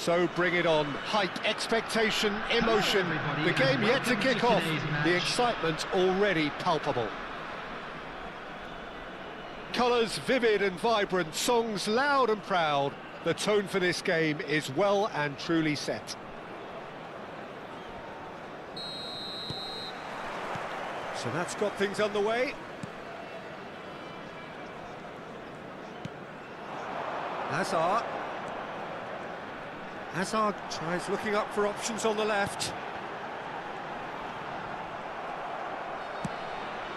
So bring it on. Hype, expectation, emotion. The game yet to kick off. The excitement already palpable. Colours vivid and vibrant, songs loud and proud. The tone for this game is well and truly set. So that's got things underway. Hazard tries looking up for options on the left.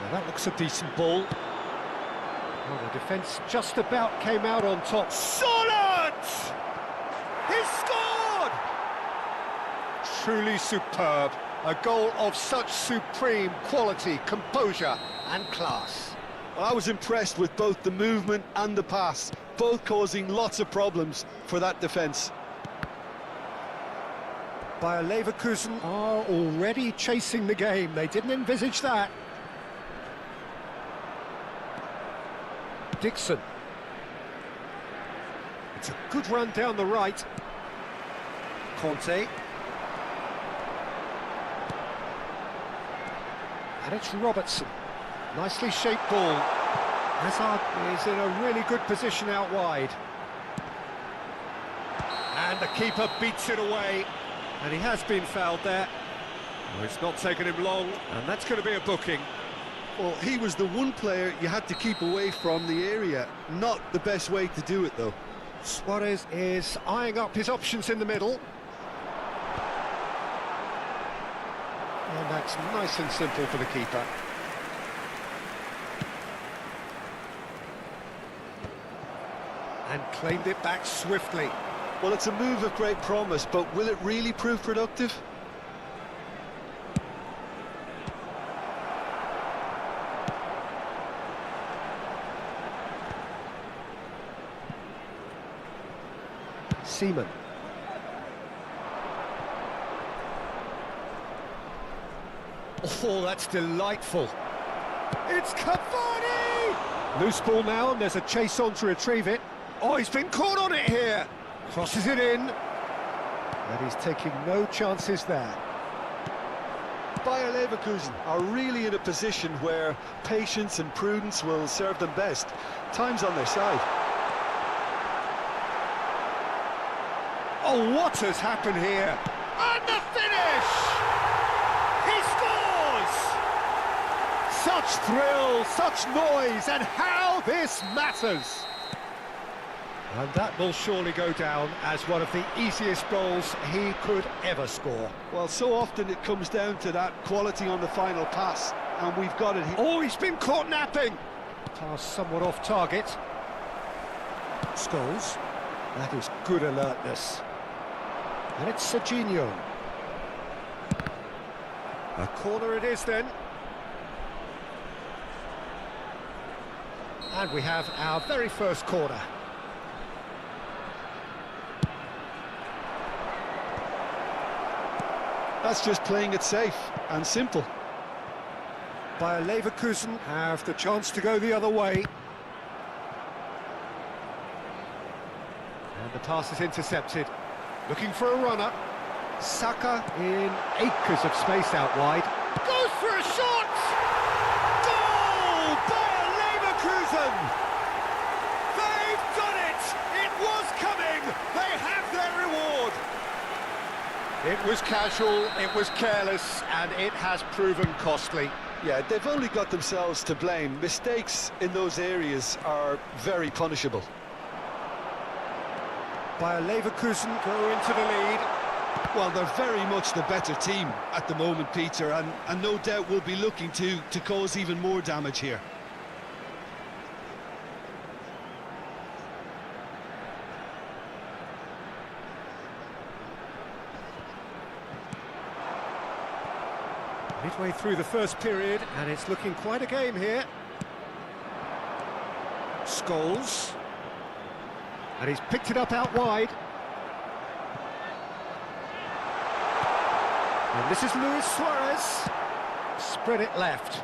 Now that looks a decent ball. Well, the defence just about came out on top. Solid! He's scored! Truly superb. A goal of such supreme quality, composure and class. Well, I was impressed with both the movement and the pass, both causing lots of problems for that defence. Bayer Leverkusen are already chasing the game. They didn't envisage that. Dixon. It's a good run down the right. Conte. And it's Robertson. Nicely shaped ball. Hazard is in a really good position out wide. And the keeper beats it away. And he has been fouled there. Well, it's not taken him long, and that's going to be a booking. Well, he was the one player you had to keep away from the area. Not the best way to do it, though. Suarez is eyeing up his options in the middle. And that's nice and simple for the keeper. And claimed it back swiftly. Well, it's a move of great promise, but will it really prove productive? Seaman. Oh, that's delightful. It's Cavani! Loose ball now, and there's a chase on to retrieve it. Oh, he's been caught on it here. Crosses it in. And he's taking no chances there. Bayer Leverkusen are really in a position where patience and prudence will serve them best. Time's on their side. Oh, what has happened here? And the finish! He scores! Such thrill, such noise, and how this matters! And that will surely go down as one of the easiest goals he could ever score. Well, so often it comes down to that quality on the final pass, and we've got it here. Oh, he's been caught napping! Pass somewhat off target. Scholes. That is good alertness. And it's Serginho. A corner it is then. And we have our very first corner. That's just playing it safe and simple. Bayer Leverkusen have the chance to go the other way. And the pass is intercepted. Looking for a runner. Saka in acres of space out wide. Goes for a shot! Goal! Bayer Leverkusen! They've done it! It was coming! They have their reward! It was casual, it was careless, and it has proven costly. Yeah, they've only got themselves to blame. Mistakes in those areas are very punishable. Bayer Leverkusen go into the lead. Well, they're very much the better team at the moment, Peter, and no doubt will be looking to cause even more damage here. Midway through the first period, and it's looking quite a game here. Scholes. And he's picked it up out wide. And this is Luis Suarez. Spread it left.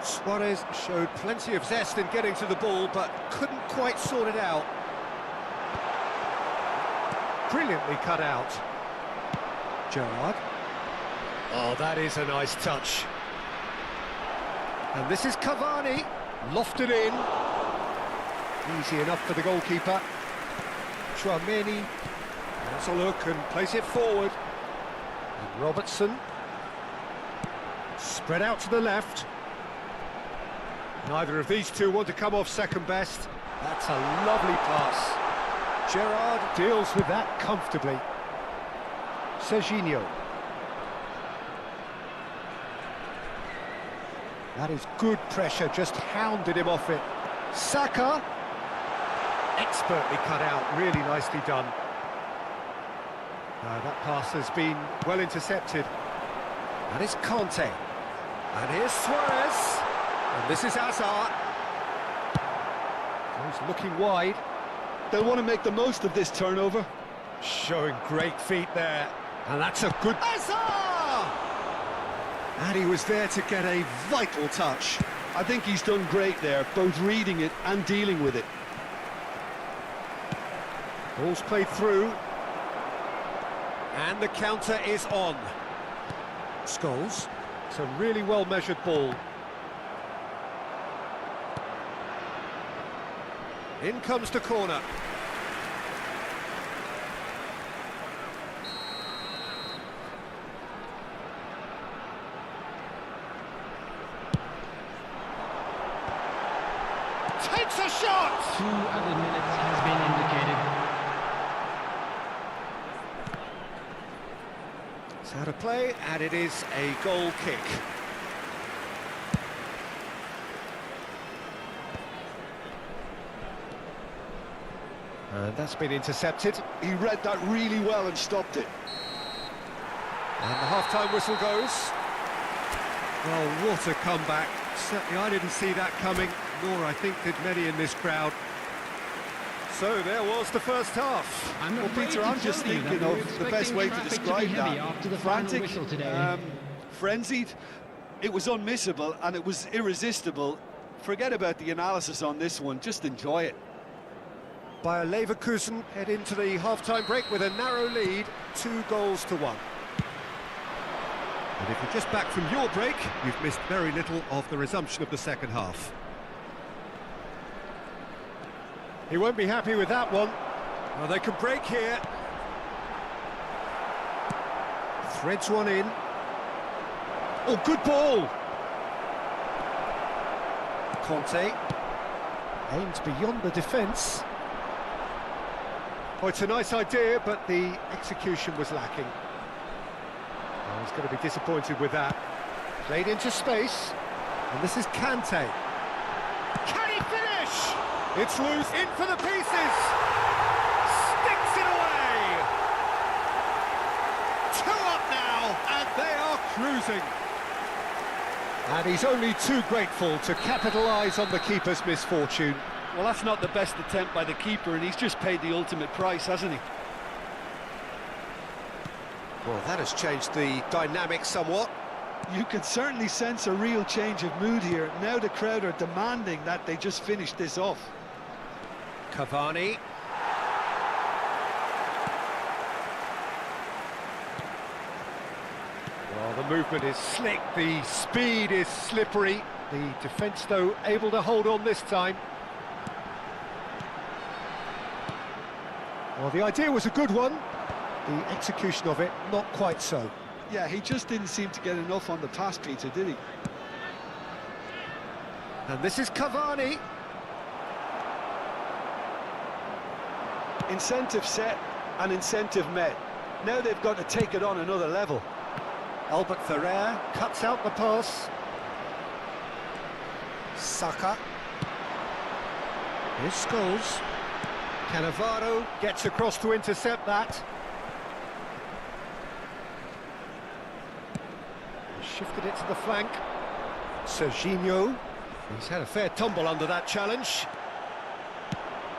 Suarez showed plenty of zest in getting to the ball, but couldn't quite sort it out. Brilliantly cut out. Gerrard. Oh, that is a nice touch. And this is Cavani. Lofted in. Easy enough for the goalkeeper. Tchouameni. Has a look and plays it forward. And Robertson. Spread out to the left. Neither of these two want to come off second best. That's a lovely pass. Gerrard deals with that comfortably. Serginho. That is good pressure, just hounded him off it. Saka. Expertly cut out, really nicely done. That pass has been well intercepted. That is Conte. And here's Suarez. And this is Hazard. He's looking wide. They'll want to make the most of this turnover. Showing great feet there. And that's a good... Hazard! And he was there to get a vital touch. I think he's done great there, both reading it and dealing with it. Ball's played through. And the counter is on. Scholes. It's a really well-measured ball. In comes the corner. Takes a shot! 2 added minutes has been indicated. It's out of play, and it is a goal kick. And that's been intercepted. He read that really well and stopped it. And the half-time whistle goes. Well, what a comeback. Certainly I didn't see that coming, nor I think did many in this crowd. So there was the first half. Well, Peter, I'm just thinking of the best way to describe that. Frantic, frenzied, it was unmissable and it was irresistible. Forget about the analysis on this one, just enjoy it. Bayer Leverkusen head into the half-time break with a narrow lead, 2-1. And if you're just back from your break, you've missed very little of the resumption of the second half. He won't be happy with that one. Well, they can break here. Threads one in. Oh, good ball! Conte. Aimed beyond the defence. Oh, it's a nice idea, but the execution was lacking. Oh, he's going to be disappointed with that. Played into space, and this is Kante. Can he finish? It's loose, in for the pieces! Sticks it away! 2 up now, and they are cruising. And he's only too grateful to capitalise on the keeper's misfortune. Well, that's not the best attempt by the keeper, and he's just paid the ultimate price, hasn't he? Well, that has changed the dynamic somewhat. You can certainly sense a real change of mood here. Now the crowd are demanding that they just finish this off. Cavani. Well, the movement is slick, the speed is slippery. The defence, though, able to hold on this time. Well, the idea was a good one. The execution of it, not quite so. Yeah, he just didn't seem to get enough on the pass, Peter, did he? And this is Cavani. Incentive set and incentive met. Now they've got to take it on another level. Albert Ferrer cuts out the pass. Saka. Here's Scholes. Cannavaro gets across to intercept that. Shifted it to the flank. Serginho. He's had a fair tumble under that challenge.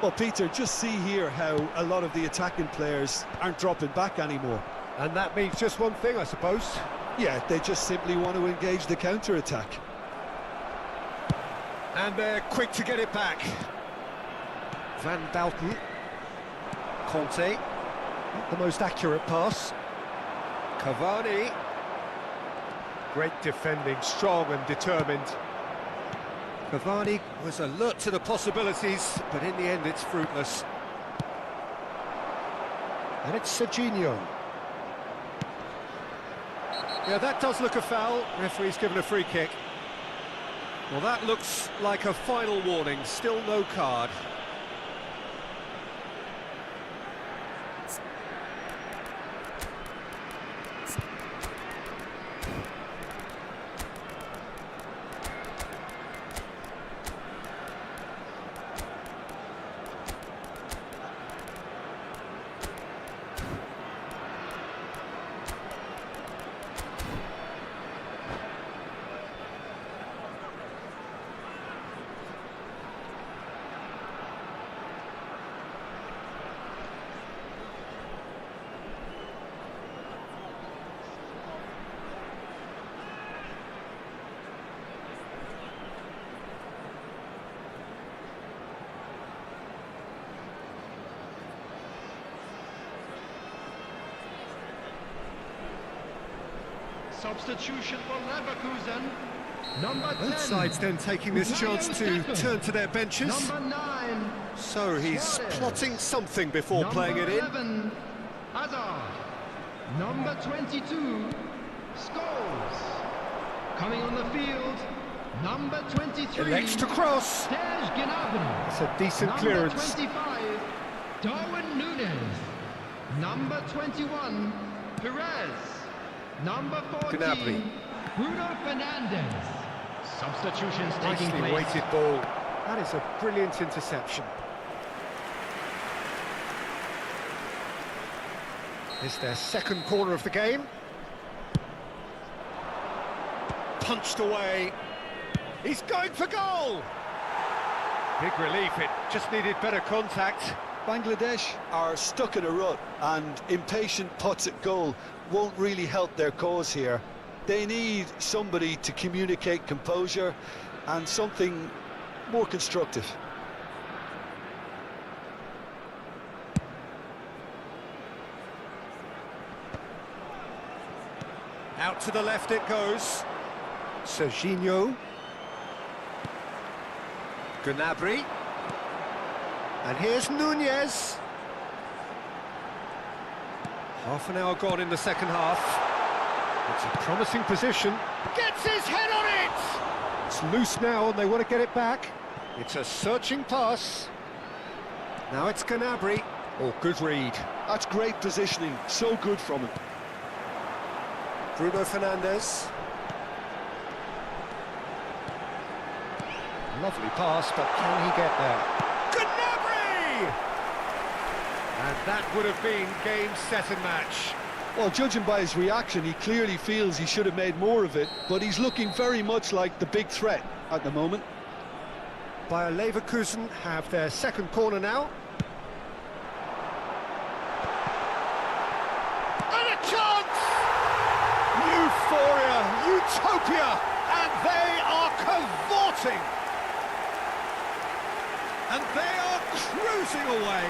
Well, Peter, just see here how a lot of the attacking players aren't dropping back anymore. And that means just one thing, I suppose. Yeah, they just simply want to engage the counter-attack. And they're quick to get it back. Van Dalton. Conte. Not the most accurate pass. Cavani. Great defending, strong and determined. Cavani was alert to the possibilities, but in the end it's fruitless. And it's Serginho. Yeah, that does look a foul. Referee's given a free kick. Well, that looks like a final warning. Still no card. Substitution for Leverkusen. Number 10. Both sides then taking this chance to turn to their benches. Number 9. So he's Suarez. plotting something before playing it in. Number 11. Hazard. Number 22. Scholes. Coming on the field. Number 23. Elects to cross. Serge Gnabry. It's a decent Number clearance. 25. Darwin Núñez. Number 21. Perez. Number 14. Gnabry. Bruno Fernandes. Substitutions taking Nicely place. weighted ball. That is a brilliant interception. It's their second corner of the game. Punched away. He's going for goal! Big relief, it just needed better contact. Bangladesh are stuck in a rut, and impatient putts at goal won't really help their cause here. They need somebody to communicate composure and something more constructive. Out to the left it goes. Serginho. Gnabry. And here's Núñez. Half an hour gone in the second half. It's a promising position. Gets his head on it! It's loose now and they want to get it back. It's a searching pass. Now it's Gnabry. Oh, good read. That's great positioning, so good from him. Bruno Fernandes. Lovely pass, but can he get there? Gnabry! And that would have been game, set and match. Well, judging by his reaction, he clearly feels he should have made more of it, but he's looking very much like the big threat at the moment. Bayer Leverkusen have their second corner now. And a chance! Euphoria, utopia, and they are cavorting. And they are cruising away.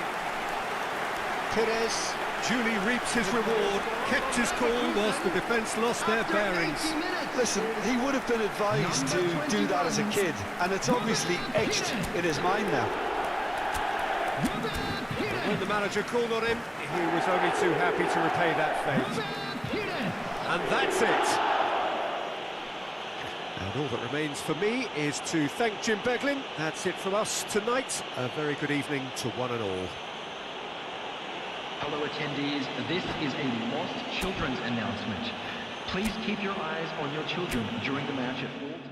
Perez duly reaps his reward, kept his cool whilst the defence lost their bearings. Listen, he would have been advised to do that as a kid, and it's obviously etched in his mind now. When the manager called on him, he was only too happy to repay that fate. And that's it. And all that remains for me is to thank Jim Beglin. That's it from us tonight. A very good evening to one and all. Hello attendees, this is a lost children's announcement. Please keep your eyes on your children during the match at all times.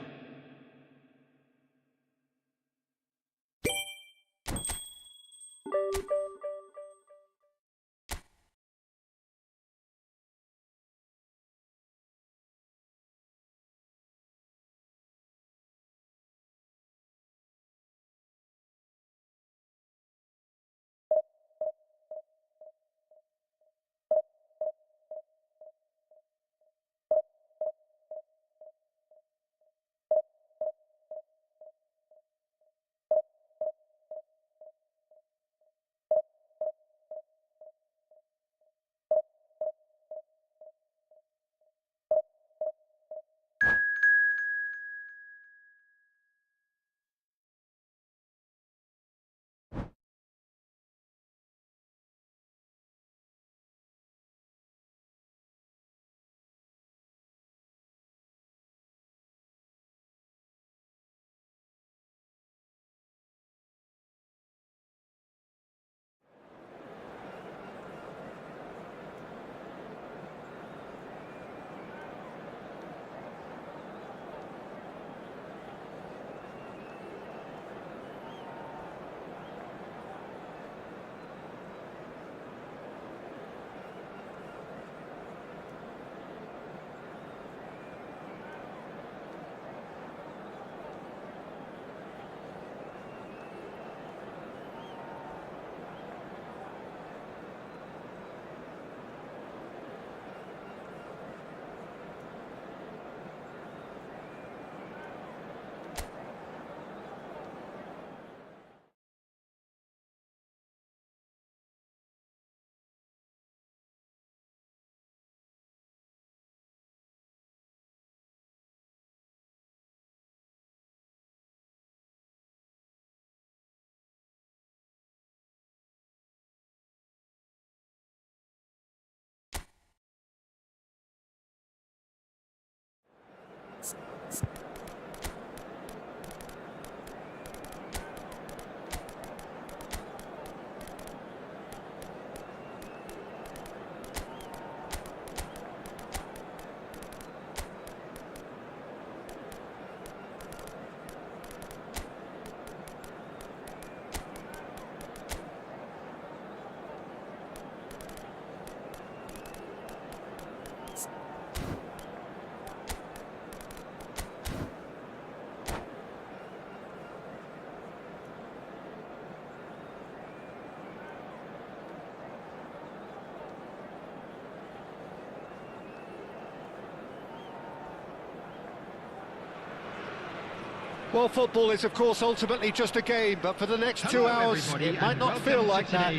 Well, football is, of course, ultimately just a game, but for the next 2 hours, it might not feel like that.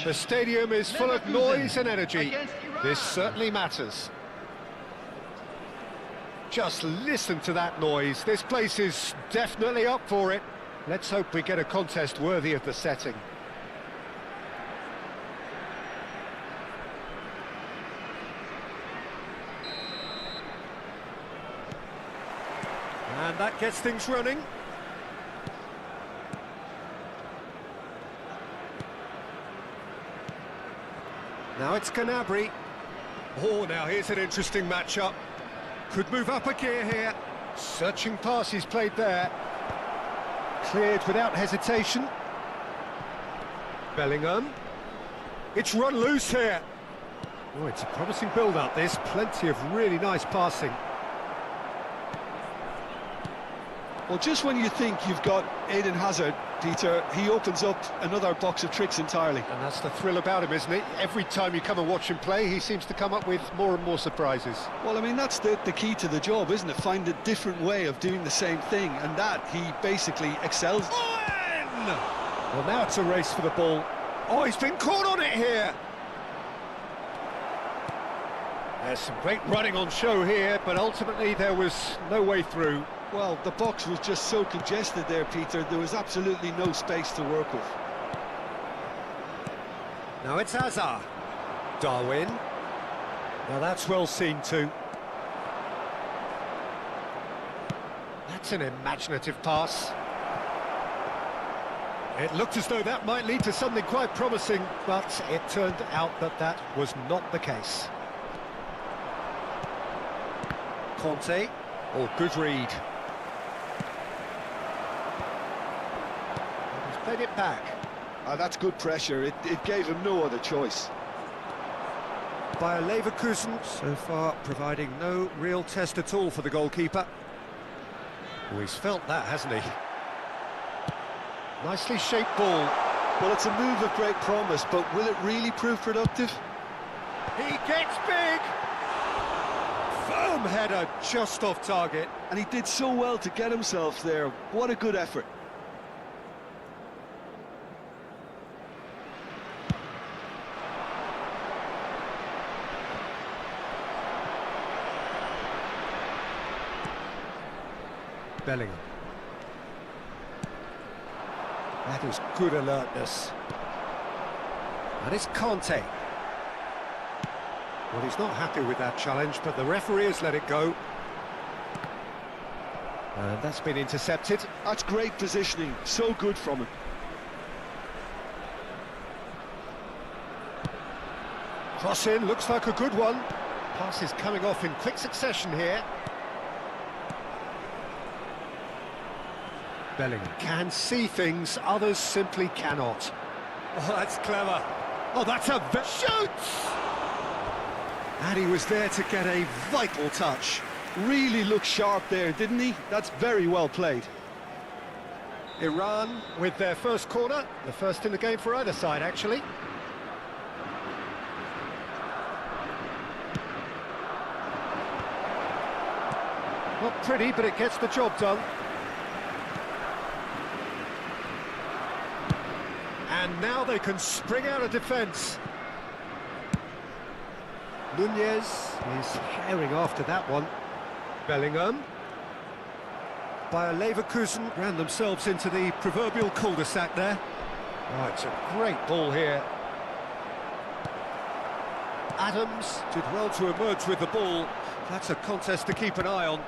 The stadium is full of noise and energy. This certainly matters. Just listen to that noise. This place is definitely up for it. Let's hope we get a contest worthy of the setting. And that gets things running. Now it's Gnabry. Oh, now here's an interesting matchup. Could move up a gear here. Searching pass he's played there. Cleared without hesitation. Bellingham. It's run loose here. Oh, it's a promising build-up, this. Plenty of really nice passing. Well, just when you think you've got Eden Hazard, Peter, he opens up another box of tricks entirely. And that's the thrill about him, isn't it? Every time you come and watch him play, he seems to come up with more and more surprises. Well, I mean, that's the key to the job, isn't it? Find a different way of doing the same thing, and that he basically excels. Well, now it's a race for the ball. Oh, he's been caught on it here. There's some great running on show here, but ultimately there was no way through. Well, the box was just so congested there, Peter. There was absolutely no space to work with. Now it's Hazard. Darwin. Now that's well seen too. That's an imaginative pass. It looked as though that might lead to something quite promising, but it turned out that that was not the case. Conte. Oh, good read. He's played it back. That's good pressure. It gave him no other choice. Bayer Leverkusen, so far providing no real test at all for the goalkeeper. Oh, he's felt that, hasn't he? Nicely shaped ball. Well, it's a move of great promise, but will it really prove productive? He gets big! Firm header, just off target. And he did so well to get himself there. What a good effort. Bellingham. That is good alertness. And it's Conte. Well, he's not happy with that challenge, but the referee has let it go. And that's been intercepted. That's great positioning. So good from him. Cross in, looks like a good one. Pass is coming off in quick succession here. Bellingham can see things others simply cannot. Oh, that's clever. Oh, that's a... shoots! And he was there to get a vital touch. Really looked sharp there, didn't he? That's very well played. Iran with their first corner. The first in the game for either side, actually. Not pretty, but it gets the job done. And now they can spring out of defence. Nunez is herring after that one. Bellingham. Bayer Leverkusen ran themselves into the proverbial cul-de-sac there. Oh, it's a great ball here. Adams did well to emerge with the ball. That's a contest to keep an eye on.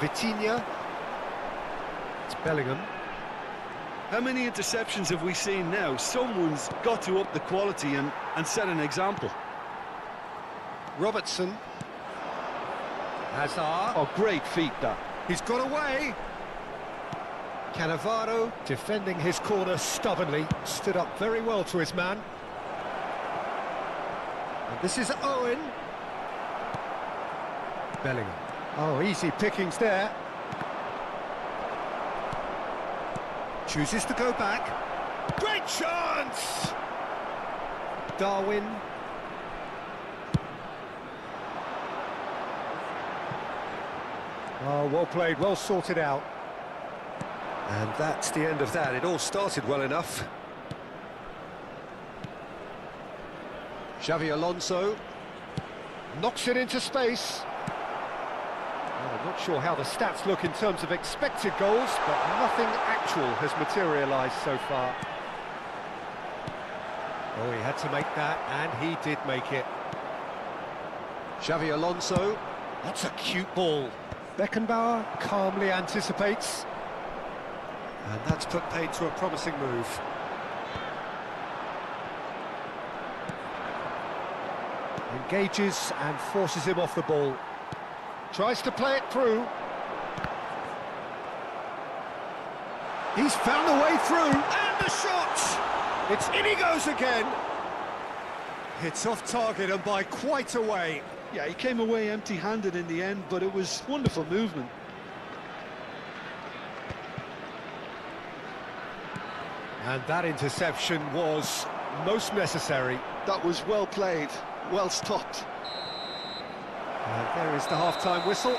Vitinha. It's Bellingham. How many interceptions have we seen now? Someone's got to up the quality and set an example. Robertson. Hazard. Oh, great feat, that. He's got away. Cannavaro defending his corner stubbornly. Stood up very well to his man. And this is Owen. Bellingham. Oh, easy pickings there. Chooses to go back. Great chance! Darwin. Oh, well played, well sorted out. And that's the end of that. It all started well enough. Xavi Alonso knocks it into space. Well, I'm not sure how the stats look in terms of expected goals, but nothing actual has materialised so far. Oh, he had to make that, and he did make it. Xavi Alonso. That's a cute ball. Beckenbauer calmly anticipates. And that's put paid to a promising move. Engages and forces him off the ball. Tries to play it through. He's found a way through, and the shot! It's in he goes again. It's off target and by quite a way. Yeah, he came away empty-handed in the end, but it was wonderful movement. And that interception was most necessary. That was well played, well stopped. And there is the half-time whistle.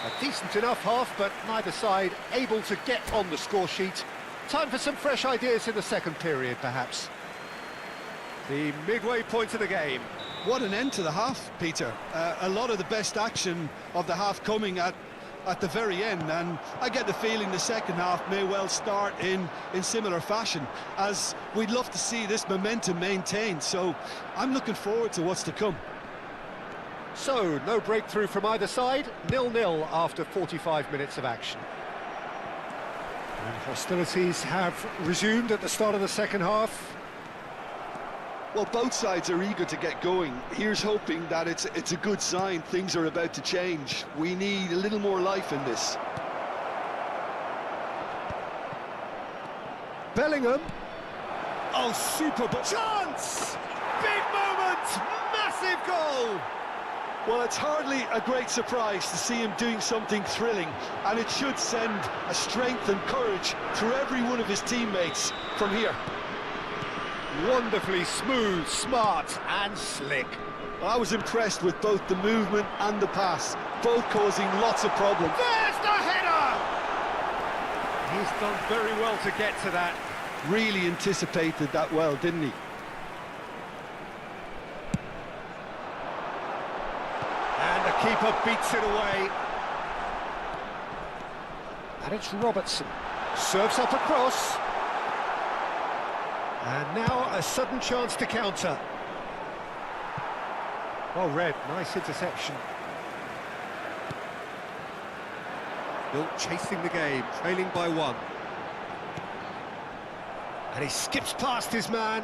A decent enough half, but neither side able to get on the score sheet. Time for some fresh ideas in the second period, perhaps. The midway point of the game. What an end to the half, Peter. A lot of the best action of the half coming at the very end, and I get the feeling the second half may well start in similar fashion, as we'd love to see this momentum maintained, so I'm looking forward to what's to come. So, no breakthrough from either side, 0-0 after 45 minutes of action. And hostilities have resumed at the start of the second half. Well, both sides are eager to get going. Here's hoping that it's a good sign. Things are about to change. We need a little more life in this. Bellingham. Oh, super chance! Big moment! Massive goal! Well, it's hardly a great surprise to see him doing something thrilling, and it should send a strength and courage through every one of his teammates from here. Wonderfully smooth, smart and slick. I was impressed with both the movement and the pass, both causing lots of problems. There's the header! He's done very well to get to that. Really anticipated that well, didn't he? And the keeper beats it away. And it's Robertson. Serves up across. And now a sudden chance to counter. Well read, nice interception. Bill chasing the game, trailing by 1. And he skips past his man.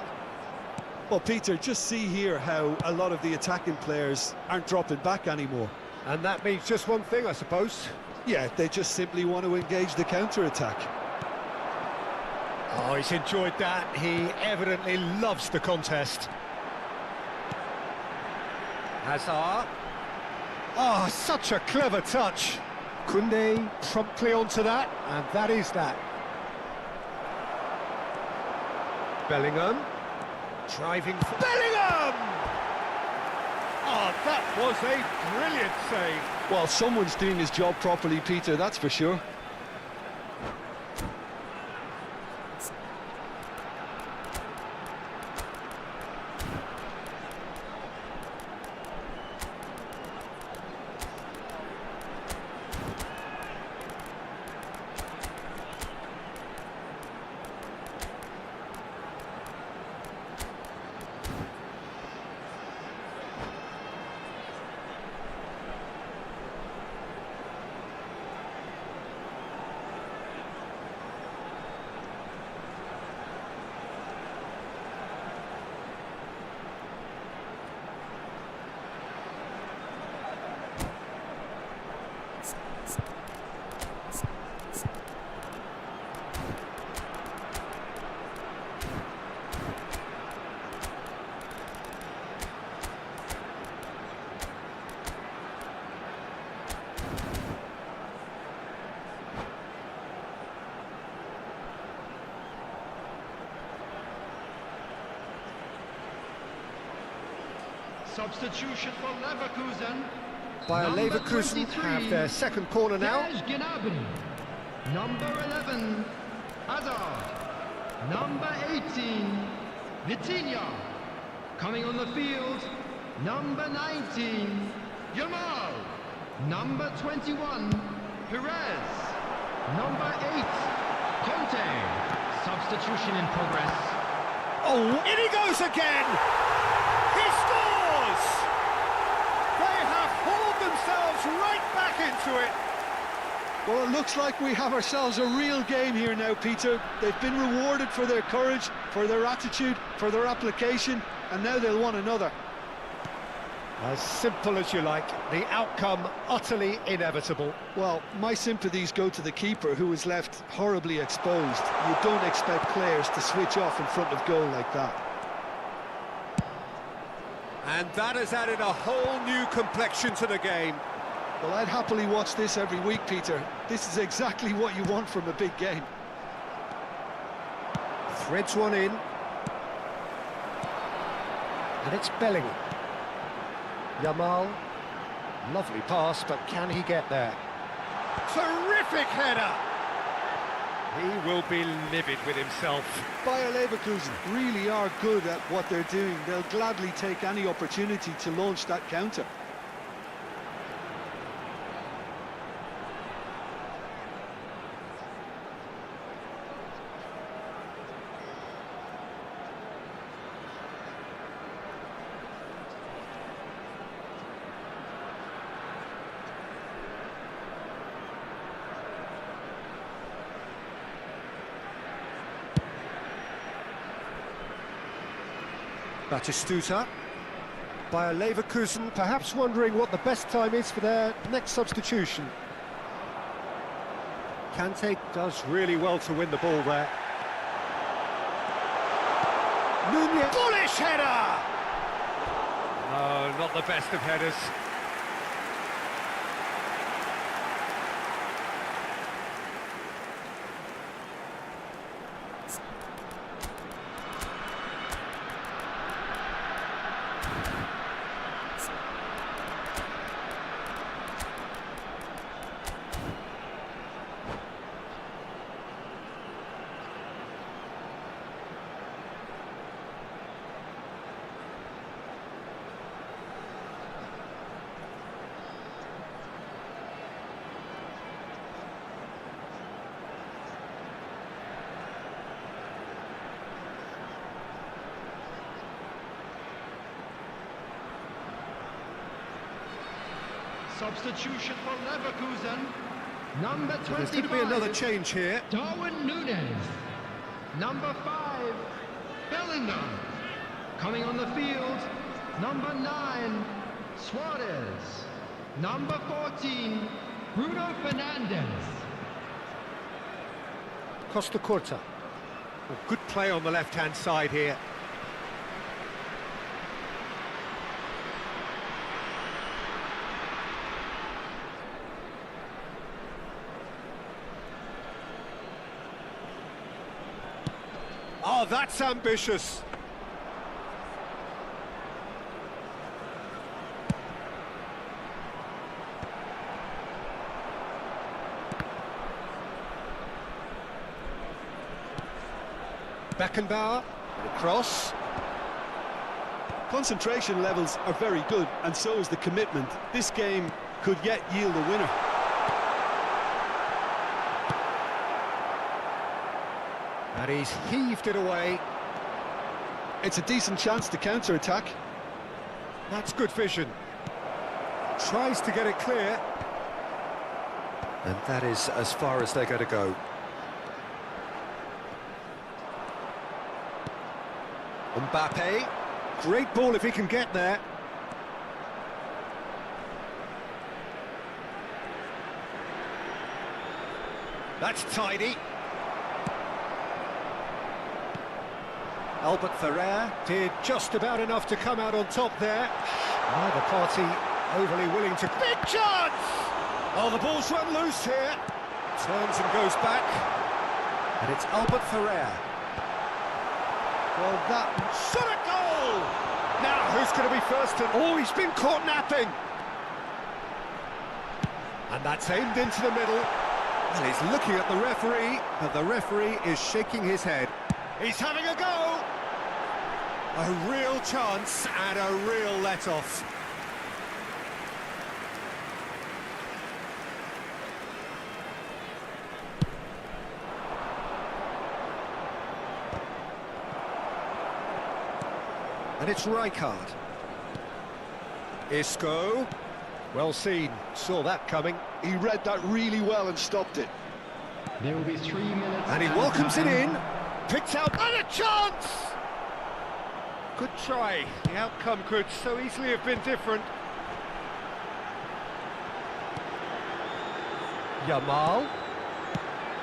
Well, Peter, just see here how a lot of the attacking players aren't dropping back anymore. And that means just one thing, I suppose. Yeah, they just simply want to engage the counter-attack. Oh, he's enjoyed that. He evidently loves the contest. Hazard. Oh, such a clever touch. Koundé promptly onto that, and that is that. Bellingham. Driving for Bellingham! Oh, that was a brilliant save. Well, someone's doing his job properly, Peter, that's for sure. Substitution for Leverkusen. Bayer Leverkusen have their second corner now. Number 11, Hazard. Number 18, Vitinha. Coming on the field, number 19, Yamal. Number 21, Perez. Number 8, Conte. Substitution in progress. Oh, in he goes again! He scores! They have hauled into it. Well, it looks like we have ourselves a real game here now, Peter. They've been rewarded for their courage, for their attitude, for their application, and now they'll want another. As simple as you like, the outcome utterly inevitable. Well, my sympathies go to the keeper, who was left horribly exposed. You don't expect players to switch off in front of goal like that. And that has added a whole new complexion to the game. Well, I'd happily watch this every week, Peter. This is exactly what you want from a big game. Threads one in. And it's Bellingham. Yamal. Lovely pass, but can he get there? Terrific header! He will be livid with himself. Bayer Leverkusen really are good at what they're doing. They'll gladly take any opportunity to launch that counter. Batistuta. Bayer Leverkusen perhaps wondering what the best time is for their next substitution. Kante does really well to win the ball there. Nunez. Bullish header! No, not the best of headers. Substitution for Leverkusen, number 25. There's going to be another change here. Darwin Nunez. Number 5, Bellingham. Coming on the field, number 9, Suarez. Number 14, Bruno Fernandes. Costa Curta. Well, good play on the left-hand side here. Oh, that's ambitious. Beckenbauer, cross. Concentration levels are very good, and so is the commitment. This game could yet yield a winner. And he's heaved it away. It's a decent chance to counter-attack. That's good vision. Tries to get it clear. And that is as far as they're going to go. Mbappe. Great ball if he can get there. That's tidy. Albert Ferrer did just about enough to come out on top there. Neither party overly willing to... Big chance! Oh, the ball's run loose here. Turns and goes back. And it's Albert Ferrer. Well, that... Shot a goal! Now, who's going to be first? Oh, he's been caught napping. And that's aimed into the middle. And he's looking at the referee, but the referee is shaking his head. He's having a go! A real chance and a real let-off. And it's Rijkaard. Isco. Well seen. Saw that coming. He read that really well and stopped it. There will be 3 minutes. And he welcomes it in. Picked out, and a chance! Good try. The outcome could so easily have been different. Yamal.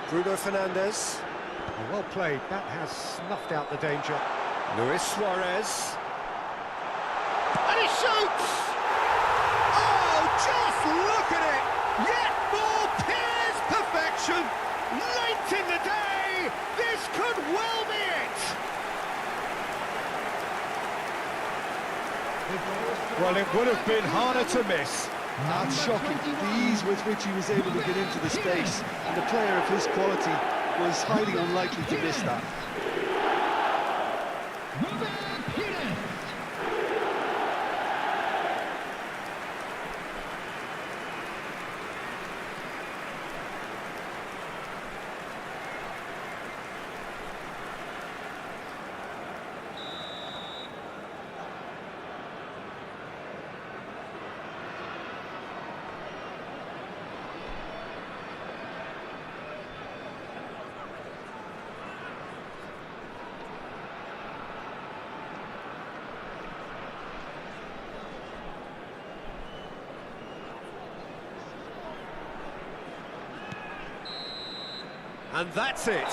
Bruno Fernandes. Oh, well played. That has snuffed out the danger. Luis Suarez. And he shoots! Oh, just look at it! Yet more Piers perfection! Late in the day, this could well be it! Well, it would have been harder to miss. That's shocking. The ease with which he was able to get into the space, and a player of his quality was highly unlikely to miss that. And that's it.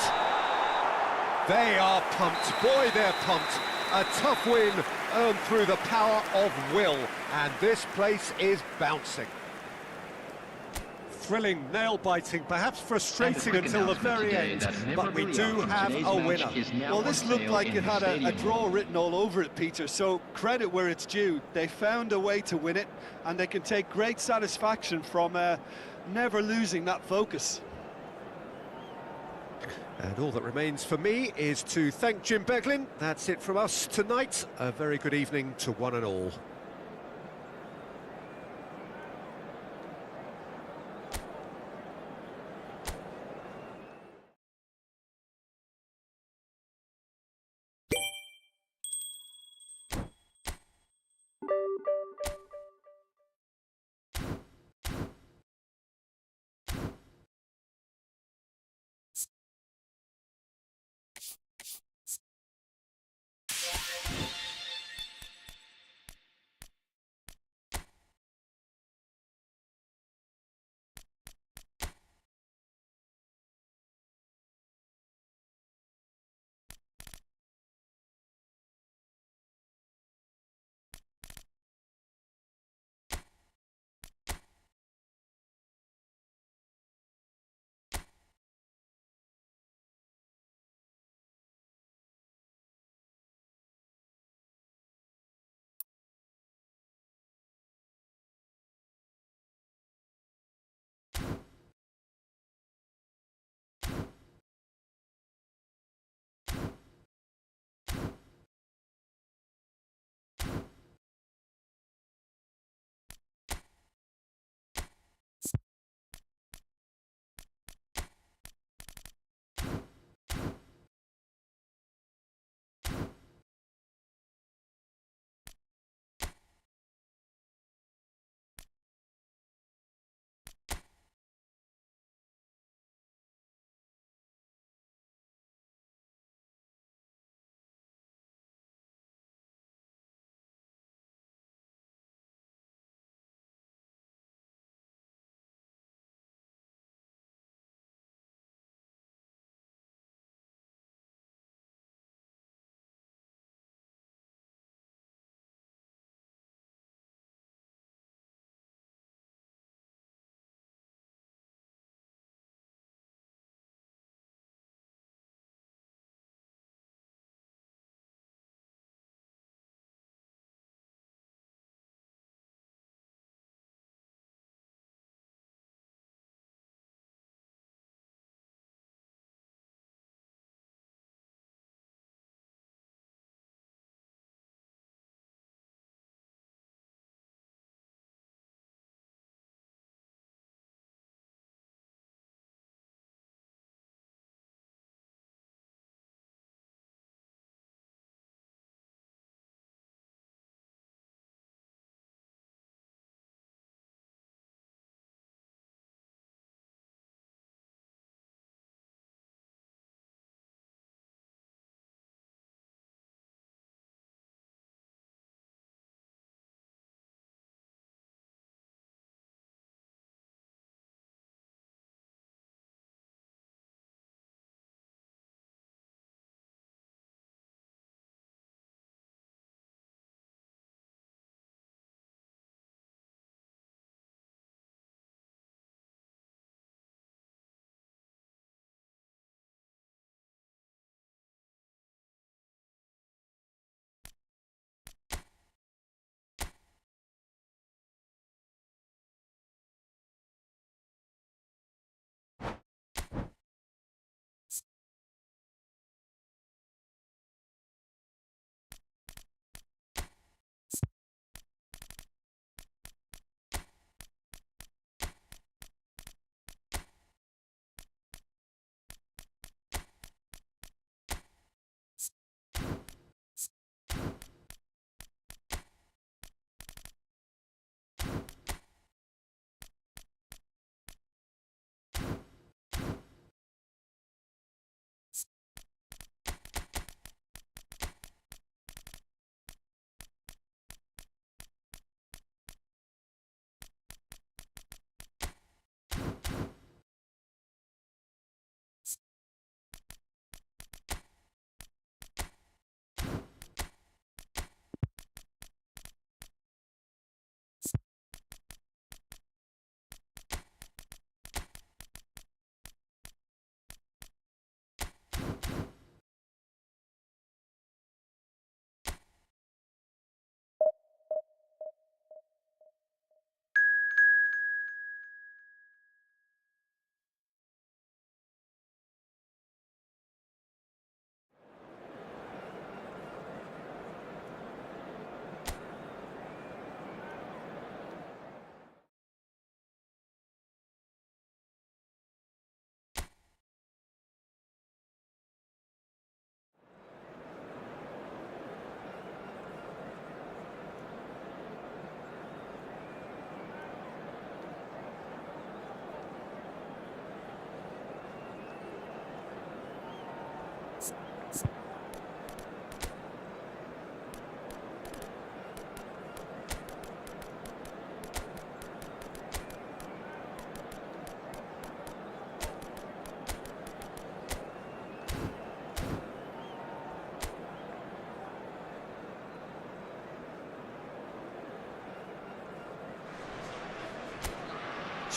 They are pumped. Boy, they're pumped. A tough win earned through the power of will. And this place is bouncing. Thrilling, nail-biting, perhaps frustrating until the very end. But we do have a winner. Well, this looked like it had a draw written all over it, Peter, so credit where it's due. They found a way to win it, and they can take great satisfaction from never losing that focus. And all that remains for me is to thank Jim Beglin. That's it from us tonight. A very good evening to one and all.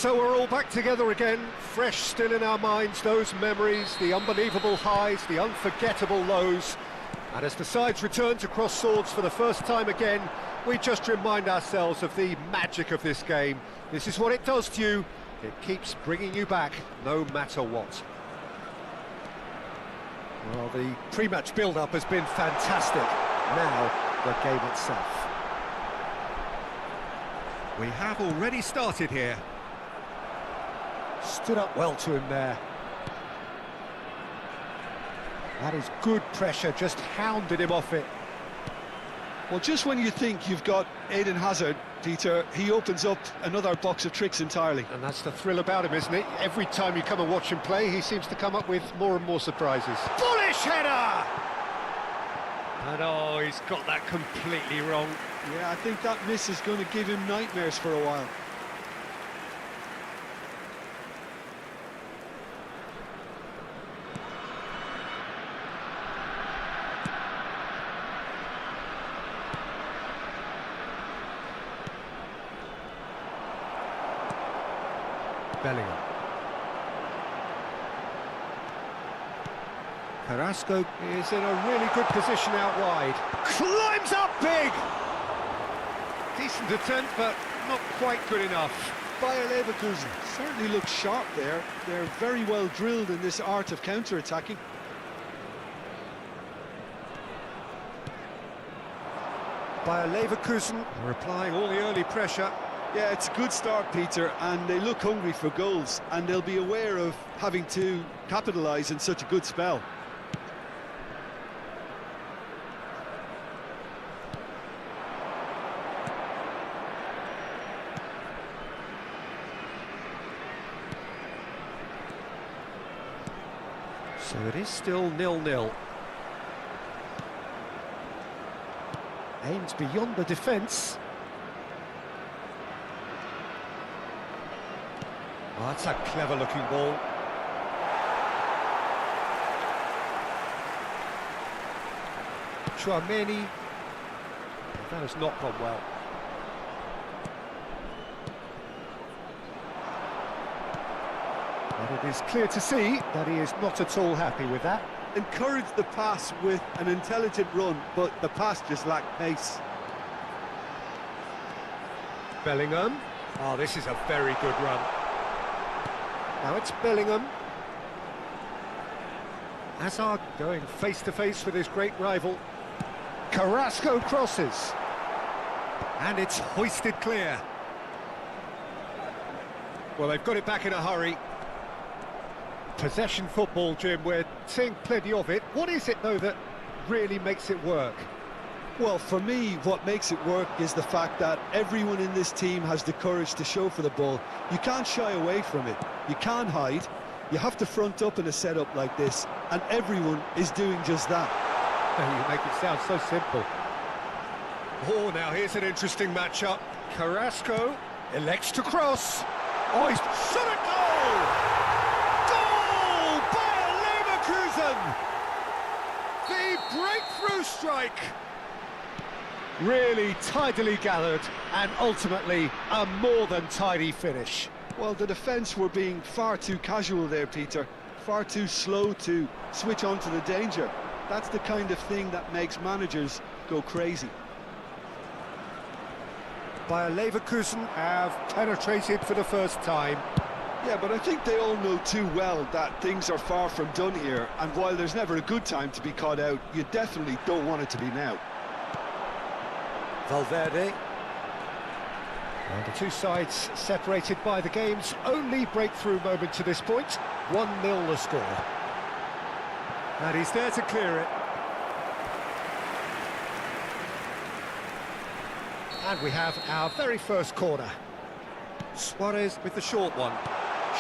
So we're all back together again, fresh still in our minds, those memories, the unbelievable highs, the unforgettable lows. And as the sides return to cross swords for the first time again, we just remind ourselves of the magic of this game. This is what it does to you. It keeps bringing you back, no matter what. Well, the pre-match build-up has been fantastic. Now, the game itself. We have already started here. Stood up well to him there. That is good pressure, just hounded him off it. Well, just when you think you've got Eden Hazard, Peter, he opens up another box of tricks entirely. And that's the thrill about him, isn't it? Every time you come and watch him play, he seems to come up with more and more surprises. Bullish header! And oh, he's got that completely wrong. Yeah, I think that miss is going to give him nightmares for a while. Bellingham. Carrasco is in a really good position out wide. Climbs up big! Decent attempt, but not quite good enough. Bayer Leverkusen certainly looks sharp there. They're very well drilled in this art of counter-attacking. Bayer Leverkusen are applying all the early pressure. Yeah, it's a good start, Peter, and they look hungry for goals, and they'll be aware of having to capitalise in such a good spell. So it is still 0-0. Aims beyond the defence. Oh, that's a clever-looking ball. Chouameni. That has not gone well. But it is clear to see that he is not at all happy with that. Encouraged the pass with an intelligent run, but the pass just lacked pace. Bellingham. Oh, this is a very good run. Now it's Bellingham. Hazard going face-to-face with his great rival. Carrasco crosses. And it's hoisted clear. Well, they've got it back in a hurry. Possession football, Jim, we're seeing plenty of it. What is it, though, that really makes it work? Well, for me, what makes it work is the fact that everyone in this team has the courage to show for the ball. You can't shy away from it. You can't hide. You have to front up in a setup like this, and everyone is doing just that. You make it sound so simple. Oh, now here's an interesting matchup. Carrasco elects to cross. Oh, he's shot a goal! Goal! Bayer Leverkusen! The breakthrough strike! Really tidily gathered, and ultimately a more than tidy finish. Well, the defence were being far too casual there, Peter. Far too slow to switch on to the danger. That's the kind of thing that makes managers go crazy. Bayer Leverkusen have penetrated for the first time. Yeah, but I think they all know too well that things are far from done here, and while there's never a good time to be caught out, you definitely don't want it to be now. Valverde. And the two sides separated by the game's only breakthrough moment to this point. 1-0 the score. And he's there to clear it. And we have our very first corner. Suarez with the short one.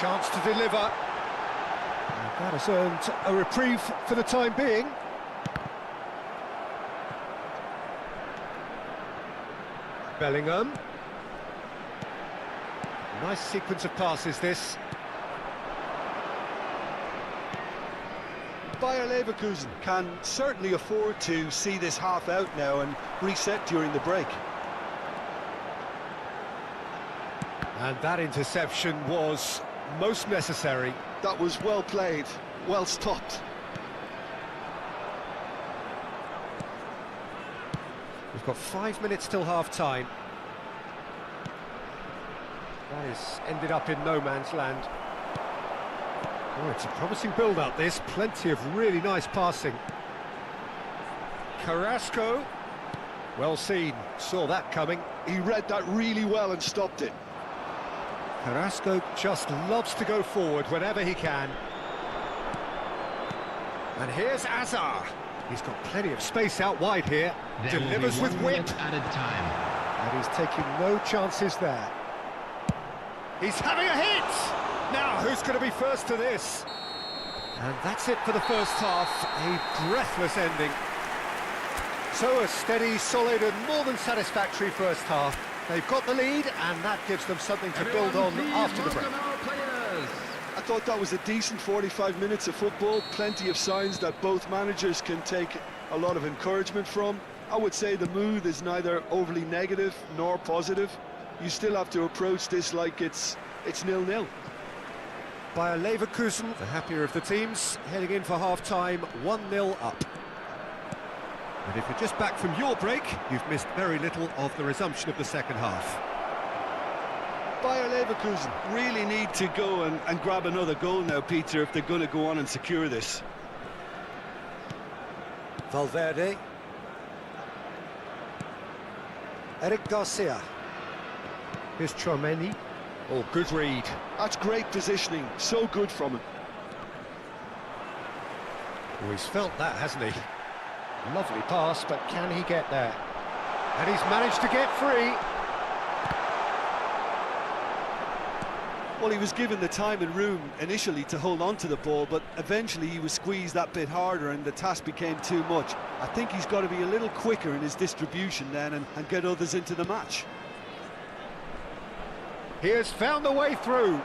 Chance to deliver. And that has earned a reprieve for the time being. Bellingham. Nice sequence of passes, this. Bayer Leverkusen can certainly afford to see this half out now and reset during the break. And that interception was most necessary. That was well played, well stopped. We've got 5 minutes till half-time. That has ended up in no man's land. Oh, it's a promising build-up, this. Plenty of really nice passing. Carrasco. Well seen. Saw that coming. He read that really well and stopped it. Carrasco just loves to go forward whenever he can. And here's Azar. He's got plenty of space out wide here. There will Delivers be with 1 whip. minute added time. And he's taking no chances there. He's having a hit! Now, who's going to be first to this? And that's it for the first half. A breathless ending. So a steady, solid and more than satisfactory first half. They've got the lead and that gives them something to build on after the break. I thought that was a decent 45 minutes of football. Plenty of signs that both managers can take a lot of encouragement from. I would say the mood is neither overly negative nor positive. You still have to approach this like it's 0-0. Bayer Leverkusen, the happier of the teams, heading in for half-time, 1-0 up. And if you're just back from your break, you've missed very little of the resumption of the second half. Bayer Leverkusen really need to go and grab another goal now, Peter, if they're going to go on and secure this. Valverde. Eric Garcia. Here's Chouameni. Oh, good read. That's great positioning, so good from him. Oh, he's felt that, hasn't he? Lovely pass, but can he get there? And he's managed to get free. Well, he was given the time and room initially to hold on to the ball, but eventually he was squeezed that bit harder and the task became too much. I think he's got to be a little quicker in his distribution then and get others into the match. He has found the way through.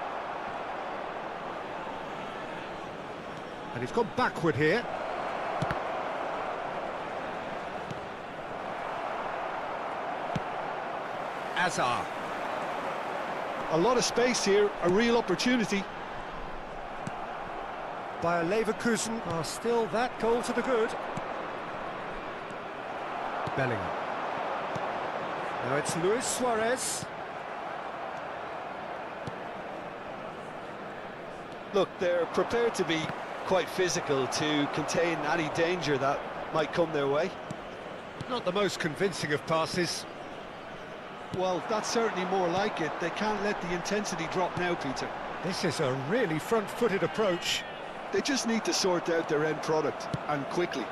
And he's gone backward here. Azar. A lot of space here, a real opportunity. Bayer Leverkusen are still that goal to the good. Bellingham. Now it's Luis Suarez. Look, they're prepared to be quite physical to contain any danger that might come their way. Not the most convincing of passes. Well, that's certainly more like it. They can't let the intensity drop now, Peter. This is a really front-footed approach. They just need to sort out their end product, and quickly.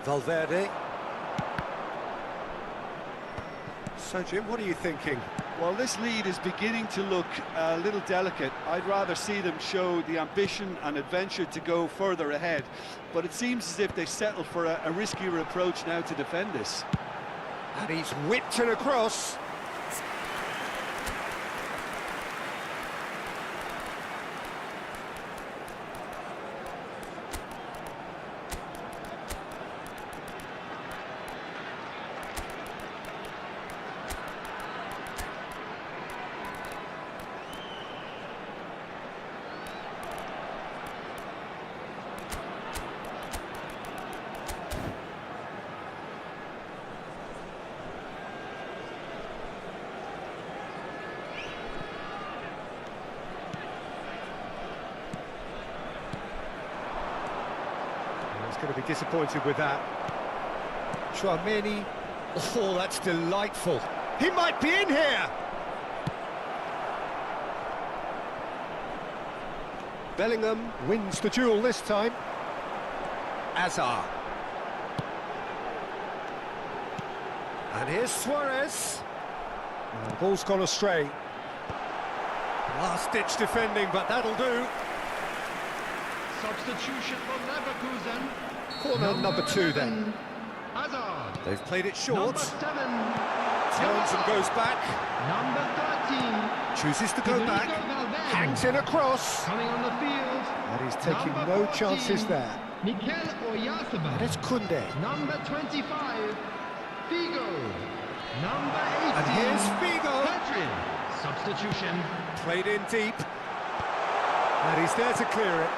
Valverde. So, Jim, what are you thinking? Well, this lead is beginning to look a little delicate. I'd rather see them show the ambition and adventure to go further ahead. But it seems as if they settle for a riskier approach now to defend this. And he's whipped it across. He's going to be disappointed with that. Chouameni. Oh, that's delightful. He might be in here. Bellingham wins the duel this time. Azar. And here's Suarez. And the ball's gone astray. Last-ditch defending, but that'll do. Substitution for Leverkusen. Corner number 2 then. Hazard. They've played it short. Number 7. Turns and goes back. Number 13. Chooses to go back. Hangs in a cross. Coming on the field. And he's taking Number no 14. chances there. Mikel Oyarzabal. And it's Koundé. Number 25, Figo. Number 18. And here's Figo. Pedri. Substitution. Played in deep. And he's there to clear it.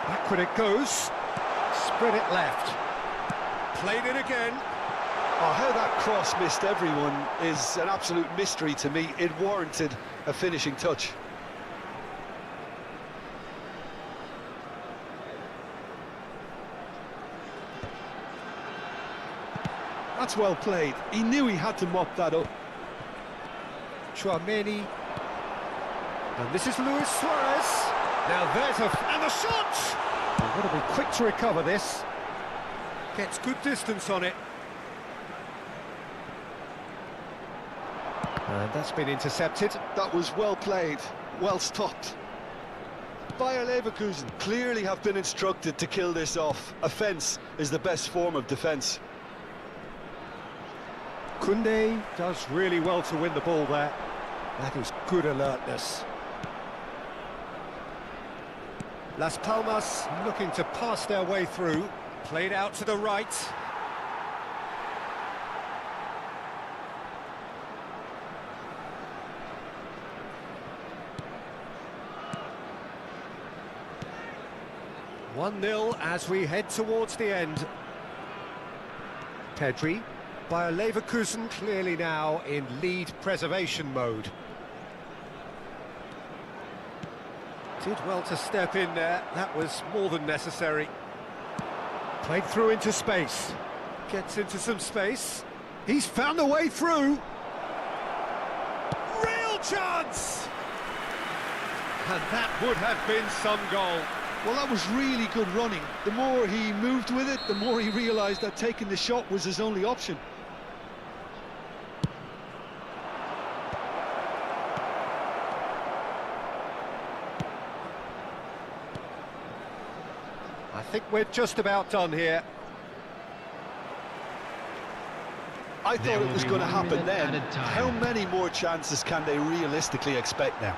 Backward it goes. Spread it left. Played it again. Oh, how that cross missed everyone is an absolute mystery to me. It warranted a finishing touch. That's well played. He knew he had to mop that up. Chouameni. And this is Luis Suarez. Now there's and the shot! They've got to be quick to recover this. Gets good distance on it. And that's been intercepted. That was well played, well stopped. Bayer Leverkusen clearly have been instructed to kill this off. Offence is the best form of defence. Koundé does really well to win the ball there. That is good alertness. Las Palmas looking to pass their way through. Played out to the right. (1-0) as we head towards the end. Pedri. Bayer Leverkusen clearly now in lead preservation mode. Did well to step in there, that was more than necessary. Played through into space. Gets into some space. He's found a way through. Real chance! And that would have been some goal. Well, that was really good running. The more he moved with it, the more he realised that taking the shot was his only option. I think we're just about done here. I thought it was going to happen then. How many more chances can they realistically expect now?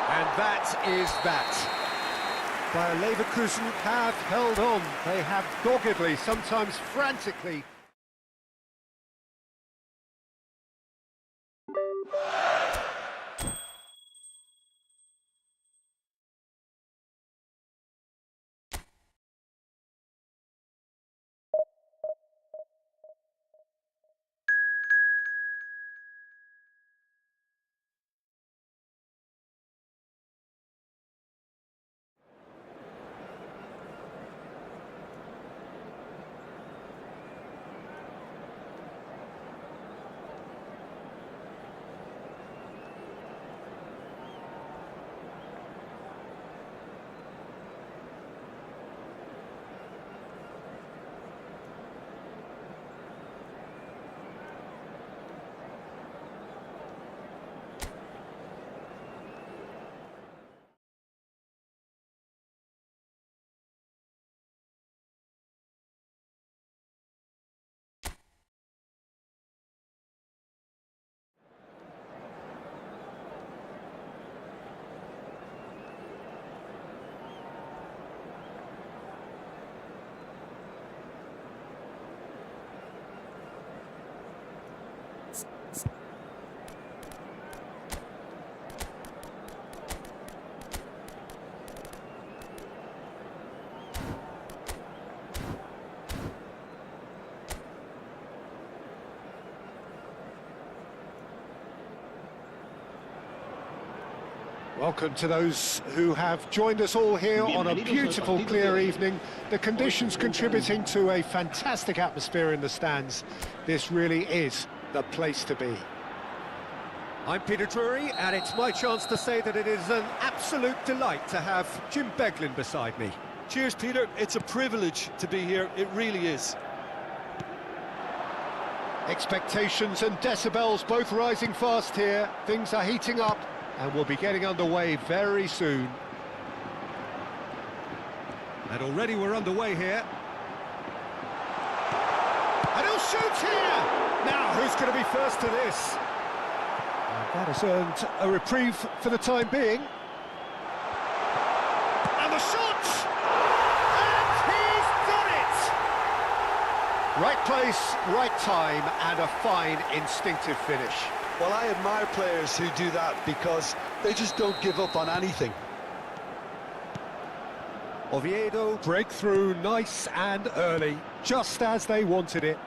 And that is that. Bayer Leverkusen have held on. They have doggedly, sometimes frantically. Welcome to those who have joined us all here on a beautiful, clear evening. The conditions contributing to a fantastic atmosphere in the stands. This really is the place to be. I'm Peter Drury, and it's my chance to say that it is an absolute delight to have Jim Beglin beside me. Cheers, Peter. It's a privilege to be here. It really is. Expectations and decibels both rising fast here. Things are heating up, and we'll be getting underway very soon. And already we're underway here. And he'll shoot here! Now, who's going to be first to this? And that has earned a reprieve for the time being. the shot! And he's done it! Right place, right time, and a fine instinctive finish. Well, I admire players who do that because they just don't give up on anything. Oviedo breakthrough, nice and early, just as they wanted it.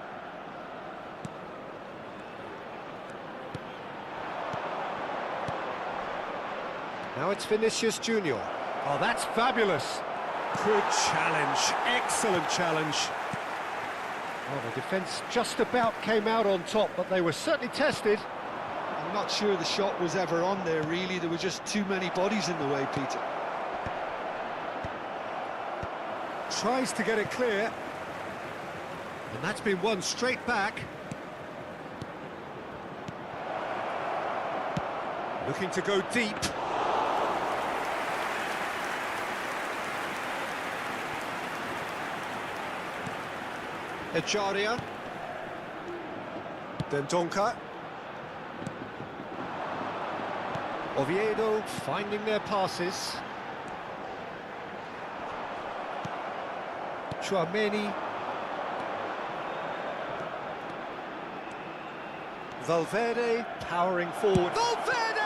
Now it's Vinicius Junior. Oh, that's fabulous. Good challenge, excellent challenge. Well, the defence just about came out on top, but they were certainly tested. I'm not sure the shot was ever on there, really. There were just too many bodies in the way, Peter. Tries to get it clear. And that's been won straight back. Looking to go deep. Echaria. Dendonka. Oviedo finding their passes. Chouameni. Valverde powering forward. Valverde!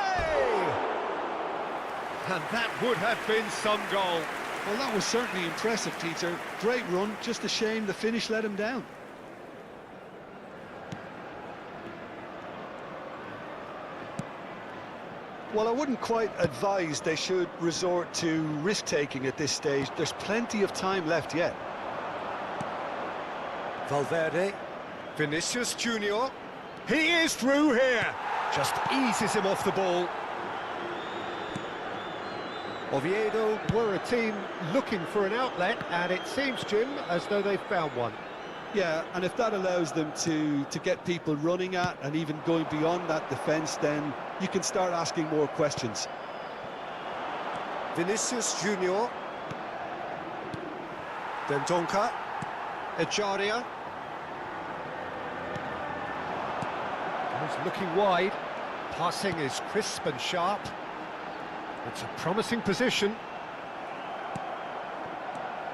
And that would have been some goal. Well, that was certainly impressive, Peter. Great run, just a shame the finish let him down. Well, I wouldn't quite advise they should resort to risk-taking at this stage. There's plenty of time left yet. Valverde, Vinicius Junior. He is through here. Just eases him off the ball. Oviedo were a team looking for an outlet, and it seems, Jim, as though they've found one. Yeah, and if that allows them to get people running at and even going beyond that defence, then you can start asking more questions. Vinicius Junior. Dendonka. Echaria. He's looking wide. Passing is crisp and sharp. It's a promising position.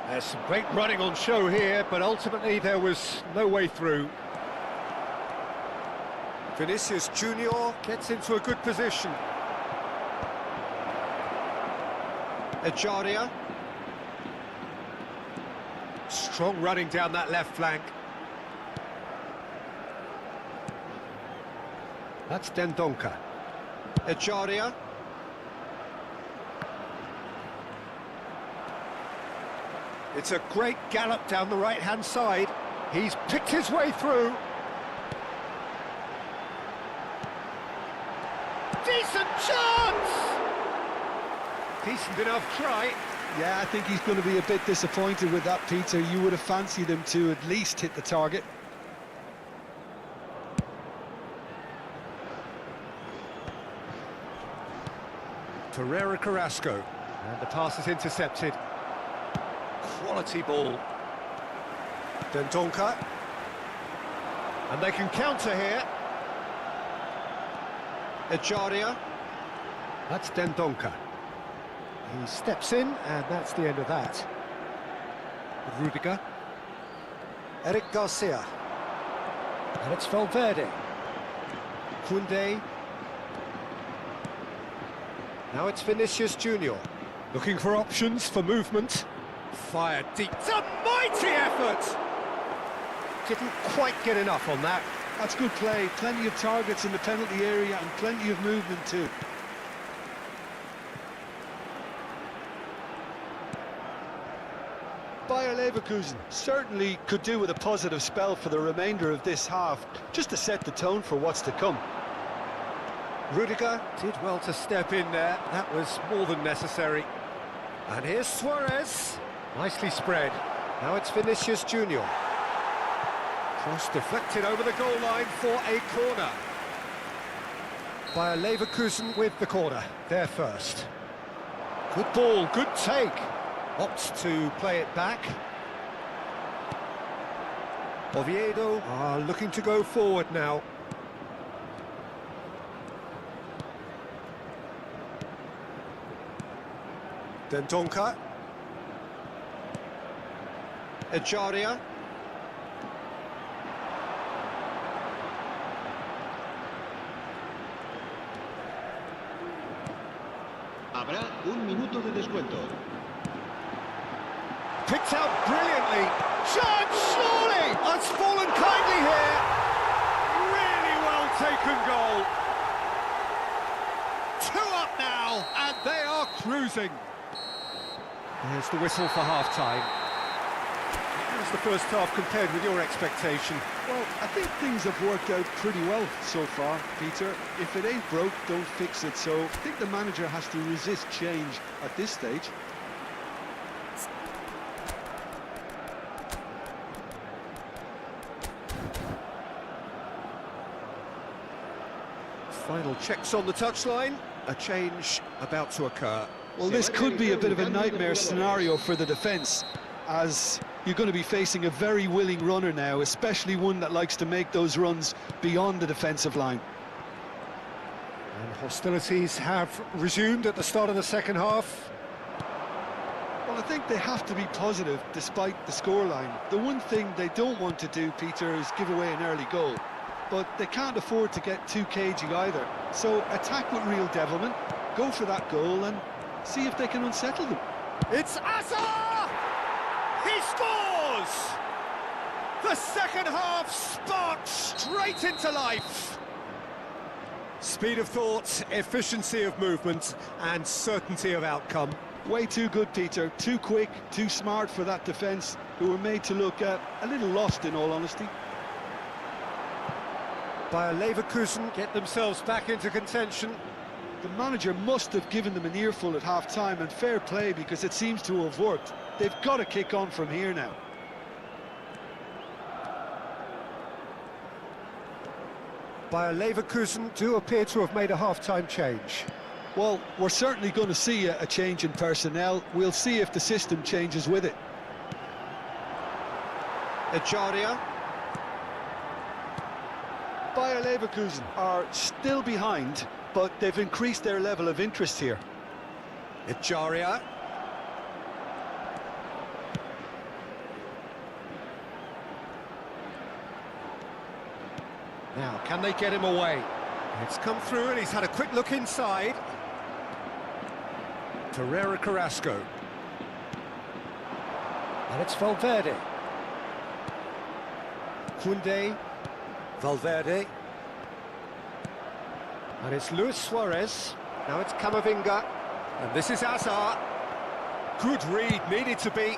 There's some great running on show here, but ultimately there was no way through. Vinicius Junior gets into a good position. Echaria. Strong running down that left flank. That's Dendonka. Echaria. It's a great gallop down the right-hand side. He's picked his way through. Decent chance! Decent enough try. Yeah, I think he's going to be a bit disappointed with that, Peter. You would have fancied him to at least hit the target. Torreira Carrasco. And the pass is intercepted. Quality ball. Dendonka. And they can counter here. Echaria. That's Dendonka. He steps in, and that's the end of that. Rudiger. Eric Garcia. And it's Valverde. Koundé. Now it's Vinicius Junior. Looking for options for movement. Fired deep. It's a mighty effort! Didn't quite get enough on that. That's good play. Plenty of targets in the penalty area and plenty of movement too. Bayer Leverkusen certainly could do with a positive spell for the remainder of this half, just to set the tone for what's to come. Rudiger did well to step in there. That was more than necessary. And here's Suarez. Nicely spread. Now it's Vinicius Junior. Cross deflected over the goal line for a corner. Bayer Leverkusen with the corner. There first. Good ball, good take. Opts to play it back. Oviedo are looking to go forward now. Dendonka. Ejaria. Habrá un minuto de descuento. Picked out brilliantly. Chance, surely! That's fallen kindly here. Really well taken goal. 2 up now, and they are cruising. There's the whistle for half-time. How's the first half compared with your expectation? Well, I think things have worked out pretty well so far, Peter. If it ain't broke, don't fix it. So I think the manager has to resist change at this stage. Final checks on the touchline. A change about to occur. Well, this could be a bit of a nightmare scenario for the defence, as you're going to be facing a very willing runner now, especially one that likes to make those runs beyond the defensive line. And hostilities have resumed at the start of the second half. Well, I think they have to be positive despite the scoreline. The one thing they don't want to do, Peter, is give away an early goal. But they can't afford to get too cagey either. So attack with real devilment, go for that goal and see if they can unsettle them. It's Azar! He scores! The second half sparks straight into life. Speed of thought, efficiency of movement, and certainty of outcome. Way too good, Peter. Too quick, too smart for that defence, who were made to look a little lost, in all honesty. Bayer Leverkusen get themselves back into contention. The manager must have given them an earful at half-time, and fair play, because it seems to have worked. They've got to kick on from here now. Bayer Leverkusen do appear to have made a half-time change. Well, we're certainly going to see a change in personnel. We'll see if the system changes with it. Ejaria. Bayer Leverkusen are still behind, but they've increased their level of interest here. Ejaria. Now, can they get him away? It's come through and he's had a quick look inside. Torreira Carrasco. And it's Valverde. Koundé. Valverde. And it's Luis Suarez. Now it's Camavinga. And this is Azar. Good read, needed to be.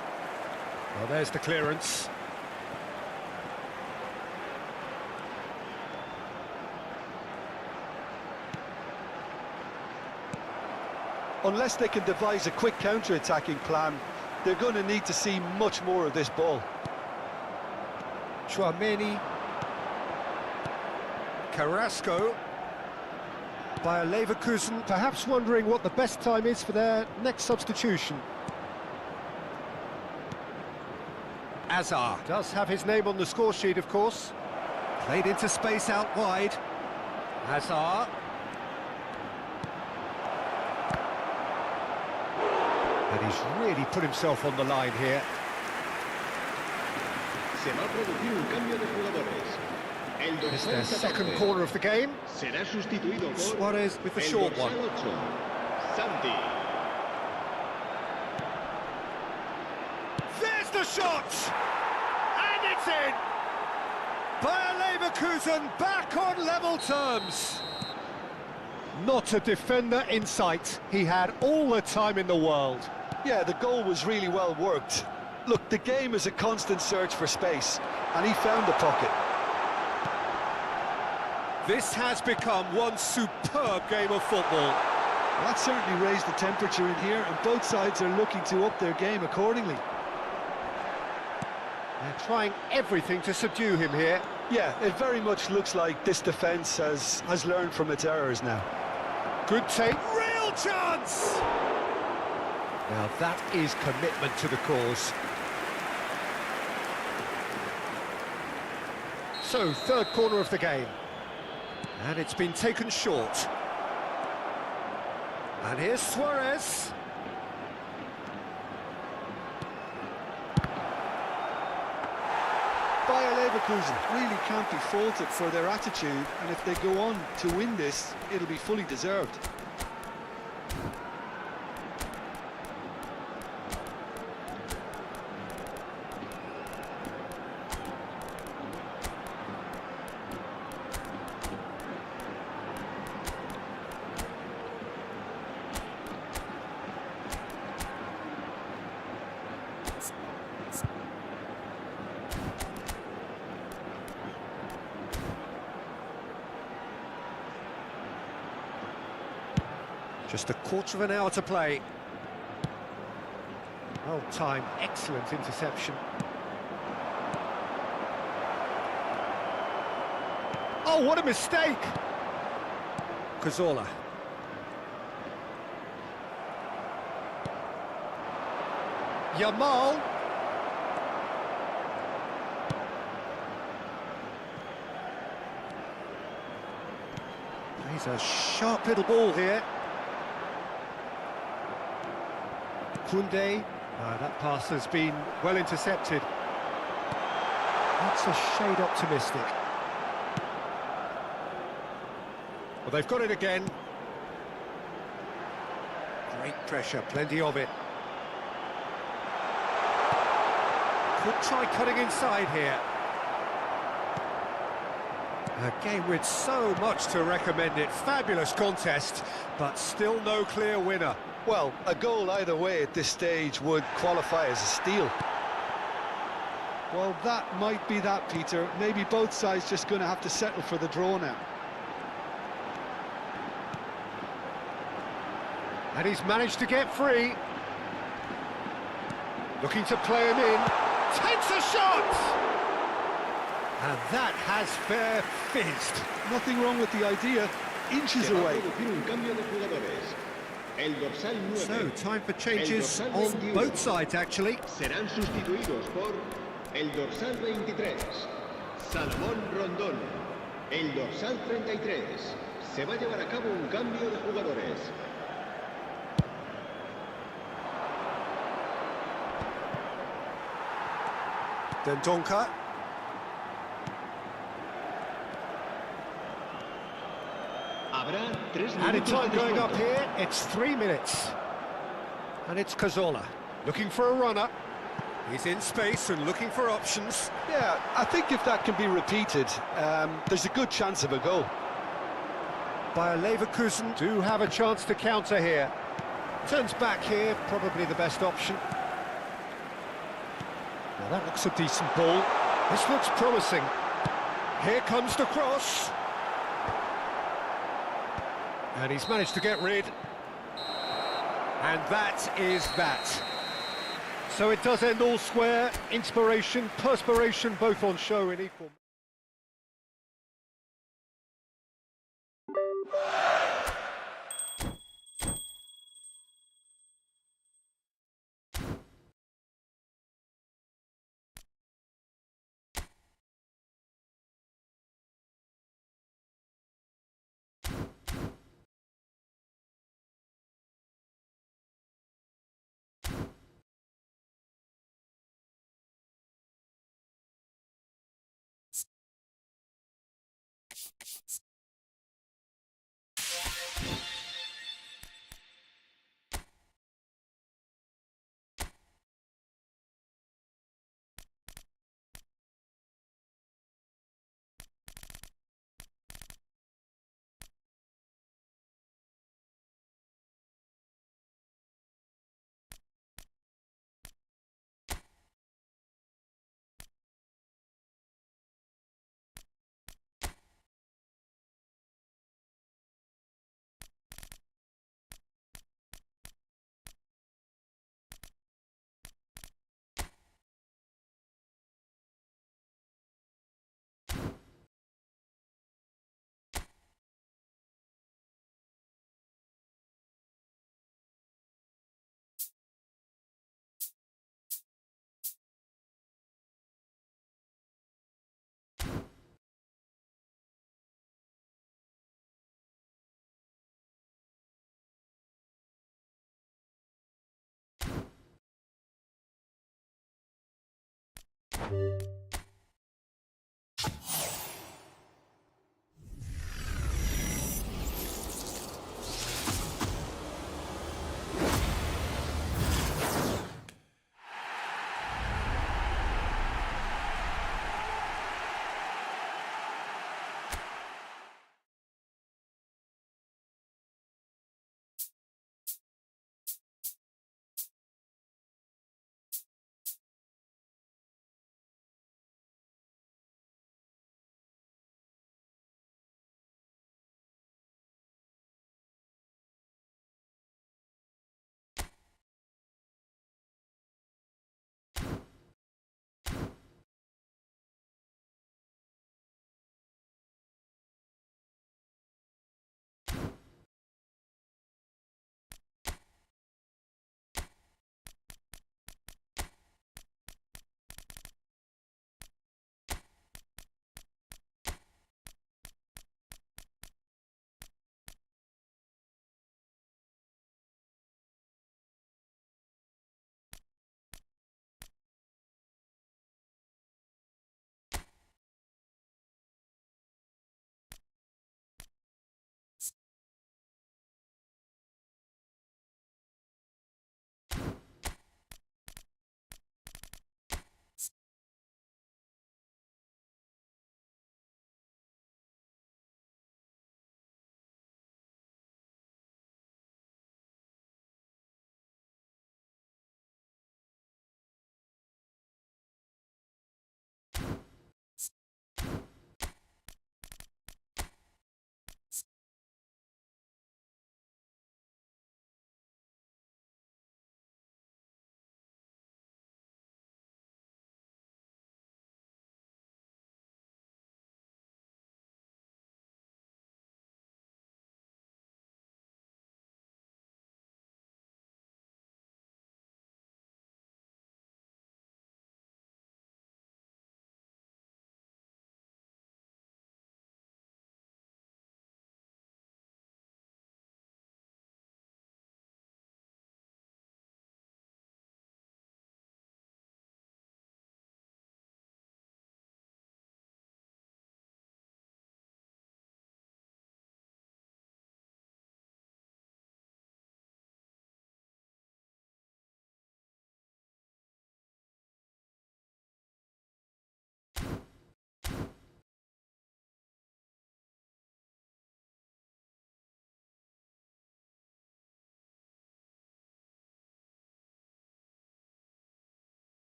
Well, there's the clearance. Unless they can devise a quick counter-attacking plan, they're going to need to see much more of this ball. Chouameni. Carrasco. Bayer Leverkusen perhaps wondering what the best time is for their next substitution. Azar does have his name on the score sheet, of course. Played into space out wide. Azar. And he's really put himself on the line here. Se va a producir un cambio de jugadores. It's their second corner of the game. Será sustituido por Suarez with the short one. Santi. There's the shot! And it's in! Bayer Leverkusen back on level terms. Not a defender in sight. He had all the time in the world. Yeah, the goal was really well worked. Look, the game is a constant search for space, and he found the pocket. This has become one superb game of football. Well, that certainly raised the temperature in here, and both sides are looking to up their game accordingly. They're trying everything to subdue him here. Yeah, it very much looks like this defence has learned from its errors now. Good take, real chance! Now that is commitment to the cause. So, third corner of the game. And it's been taken short. And here's Suarez. Bayer Leverkusen really can't be faulted for their attitude, and if they go on to win this, it'll be fully deserved. Just a quarter of an hour to play. Well timed, excellent interception. Oh, what a mistake! Cazorla. Yamal. He's a sharp little ball here. Koundé. That pass has been well intercepted. That's a shade optimistic. Well, they've got it again. Great pressure, plenty of it. Could try cutting inside here. A game with so much to recommend it. Fabulous contest, but still no clear winner. Well, a goal either way at this stage would qualify as a steal. Well, that might be that, Peter. Maybe both sides just going to have to settle for the draw now. And he's managed to get free. Looking to play him in. Takes a shot! And that has fair fizzed. Nothing wrong with the idea. Inches Se va a away. producir un cambio de jugadores. El dorsal 9. So, time for changes El on dorsal 21. both sides, actually. Serán sustituidos por el dorsal 23, Salomón Rondón. El dorsal 33. Se va a llevar a cabo un cambio de jugadores. Dendonka. Habrá 3 Added minutos time de going up descuento. here, it's 3 minutes. And it's Cazorla, looking for a runner. He's in space and looking for options. Yeah, I think if that can be repeated, there's a good chance of a goal. Bayer Leverkusen do have a chance to counter here. Turns back here, probably the best option. Now that looks a decent ball. This looks promising. Here comes the cross. And he's managed to get rid. And that is that. So it does end all square. Inspiration, perspiration, both on show in equal.